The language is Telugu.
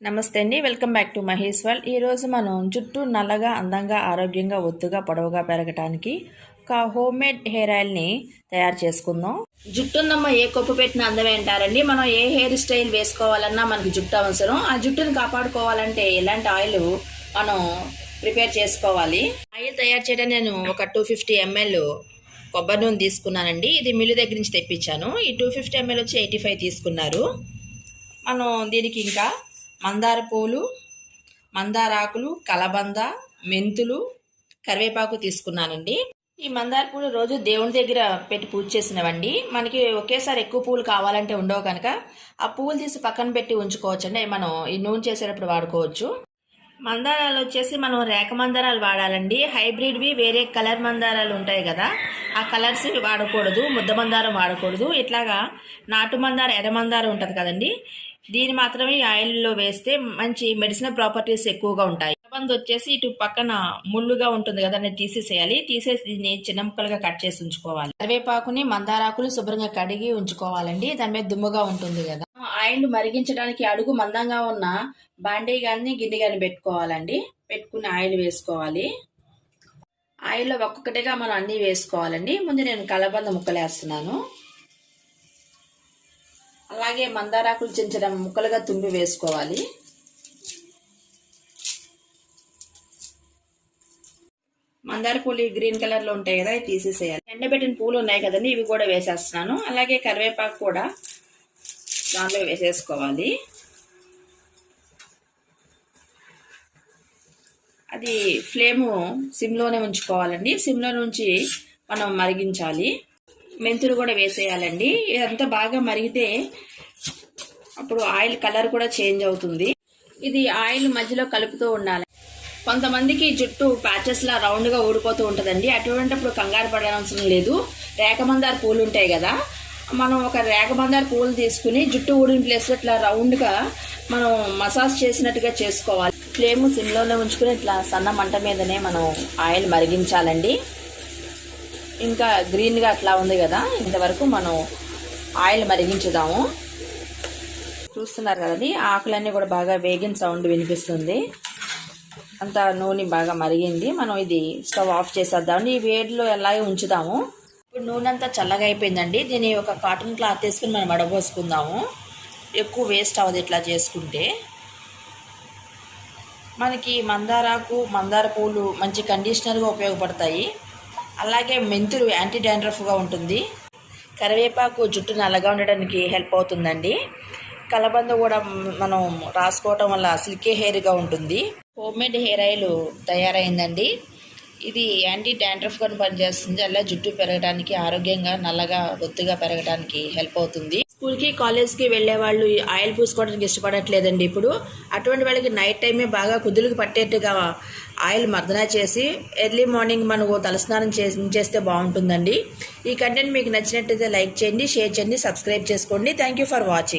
నమస్తే అండి, welcome back to Mahesh world. ఈరోజు మనం జుట్టు నల్లగా, అందంగా, ఆరోగ్యంగా, ఒత్తుగా, పొడవుగా పెరగటానికి ఒక హోమ్ మేడ్ హెయిర్ ఆయిల్ని తయారు చేసుకుందాం. జుట్టున్నమ్మ ఏ కొప్పు పెట్టిన అందమే అంటారండి. మనం ఏ హెయిర్ స్టైల్ వేసుకోవాలన్నా మనకి జుట్టు అవసరం. ఆ జుట్టుని కాపాడుకోవాలంటే ఎలాంటి ఆయిల్ మనం ప్రిపేర్ చేసుకోవాలి. ఆయిల్ తయారు చేయడానికి నేను ఒక 250 ml కొబ్బరి నూనె తీసుకున్నానండి. ఇది మిల్లు దగ్గర నుంచి తెప్పించాను. ఈ 250 ml వచ్చి 85 తీసుకున్నారు. మనం దీనికి ఇంకా మందార పూలు, మందార ఆకులు, కలబంద, మెంతులు, కరివేపాకు తీసుకున్నానండి. ఈ మందార పూలు రోజు దేవుని దగ్గర పెట్టి పూజ చేసినవండి. మనకి ఒకేసారి ఎక్కువ పూలు కావాలంటే ఉండవు కనుక ఆ పూలు తీసి పక్కన పెట్టి ఉంచుకోవచ్చండి. మనం ఈ నూనె చేసేటప్పుడు వాడుకోవచ్చు. మందారాలు వచ్చేసి మనం రేఖ మందారాలు వాడాలండి. హైబ్రిడ్వి వేరే కలర్ మందారాలు ఉంటాయి కదా, ఆ కలర్స్ వాడకూడదు. ముద్ద మందారం వాడకూడదు. ఇట్లాగా నాటు మందారం, ఎర్ర మందారం ఉంటుంది కదండి, దీన్ని మాత్రమే ఈ ఆయిల్లో వేస్తే మంచి మెడిసినల్ ప్రాపర్టీస్ ఎక్కువగా ఉంటాయి. కలబంద వచ్చేసి ఇటు పక్కన ముళ్ళుగా ఉంటుంది కదా, నేను తీసేసేయాలి. తీసేసి దీన్ని చిన్న ముక్కలుగా కట్ చేసి ఉంచుకోవాలి. కరివేపాకుని, మందారాకుని శుభ్రంగా కడిగి ఉంచుకోవాలండి. దాని మీద దుమ్ముగా ఉంటుంది కదా. ఆయిల్ మరిగించడానికి అడుగు మందంగా ఉన్న బాండీ కానీ గిన్నె కానీ పెట్టుకోవాలండి. పెట్టుకుని ఆయిల్ వేసుకోవాలి. ఆయిల్లో ఒక్కొక్కటిగా మనం అన్నీ వేసుకోవాలండి. ముందు నేను కలబంద ముక్కలు వేస్తున్నాను. అలాగే మందారాకులు చిన్న చిన్న ముక్కలుగా తుంపి వేసుకోవాలి. మందార పూలు గ్రీన్ కలర్ లో ఉంటాయి కదా, ఇవి తీసేసేయాలి. ఎండబెట్టిన పూలు ఉన్నాయి కదండి, ఇవి కూడా వేసేస్తున్నాను. అలాగే కరివేపాకు కూడా దానిలో వేసేసుకోవాలి. అది ఫ్లేము సిమ్లోనే ఉంచుకోవాలండి. సిమ్లో నుంచి మనం మరిగించాలి. మెంతులు కూడా వేసేయాలండి. ఇదంతా బాగా మరిగితే అప్పుడు ఆయిల్ కలర్ కూడా చేంజ్ అవుతుంది. ఇది ఆయిల్ మధ్యలో కలుపుతూ ఉండాలి. కొంతమందికి జుట్టు ప్యాచెస్లా రౌండ్గా ఊడిపోతూ ఉంటుందండి. అటువంటిప్పుడు కంగారు పడవలసిన లేదు. రేఖమందార పూలు ఉంటాయి కదా, మనం ఒక రేఖమందార పూలు తీసుకుని జుట్టు ఊడిన ప్లేస్లో ఇట్లా రౌండ్గా మనం మసాజ్ చేసినట్టుగా చేసుకోవాలి. ఫ్లేమ్ సిమ్లోనే ఉంచుకుని ఇట్లా సన్న మంట మీదనే మనం ఆయిల్ మరిగించాలండి. ఇంకా గ్రీన్గా అట్లా ఉంది కదా, ఇంతవరకు మనం ఆయిల్ మరిగించుదాము. చూస్తున్నారు కదండి, ఆకులన్నీ కూడా బాగా వేగిన సౌండ్ వినిపిస్తుంది. అంత నూనె బాగా మరిగింది. మనం ఇది స్టవ్ ఆఫ్ చేసేద్దామండి. ఈ వేడిలో ఎలాగే ఉంచుదాము. ఇప్పుడు నూనె అంతా చల్లగా అయిపోయిందండి. దీన్ని ఒక కాటన్ క్లాత్ తీసుకుని మనం వడబోసుకుందాము. ఎక్కువ వేస్ట్ అవ్వదు ఇట్లా చేసుకుంటే. మనకి మందారాకు, మందార పూలు మంచి కండిషనర్గా ఉపయోగపడతాయి. అలాగే మెంతులు యాంటీ డాండ్రఫ్గా ఉంటుంది. కరివేపాకు జుట్టు నల్లగా ఉండడానికి హెల్ప్ అవుతుందండి. కలబంద కూడా మనం రాసుకోవటం వల్ల సిల్కీ హెయిర్గా ఉంటుంది. హోమ్ మేడ్ హెయిర్ ఆయిల్ తయారైందండి. ఇది యాంటీ డాండ్రఫ్గా పనిచేస్తుంది. అలా జుట్టు పెరగడానికి, ఆరోగ్యంగా నల్లగా ఒత్తుగా పెరగడానికి హెల్ప్ అవుతుంది. స్కూల్కి, కాలేజ్కి వెళ్ళే వాళ్ళు ఆయిల్ పూసుకోవడానికి ఇష్టపడట్లేదండి ఇప్పుడు. అటువంటి వాళ్ళకి నైట్ టైమే బాగా కుదులుకు పట్టేట్టుగా ఆయిల్ మర్దన చేసి ఎర్లీ మార్నింగ్ మనకు తలస్నానం చేస్తే బాగుంటుందండి. ఈ కంటెంట్ మీకు నచ్చినట్టయితే లైక్ చేయండి, షేర్ చేయండి, సబ్స్క్రైబ్ చేసుకోండి. Thank you for watching.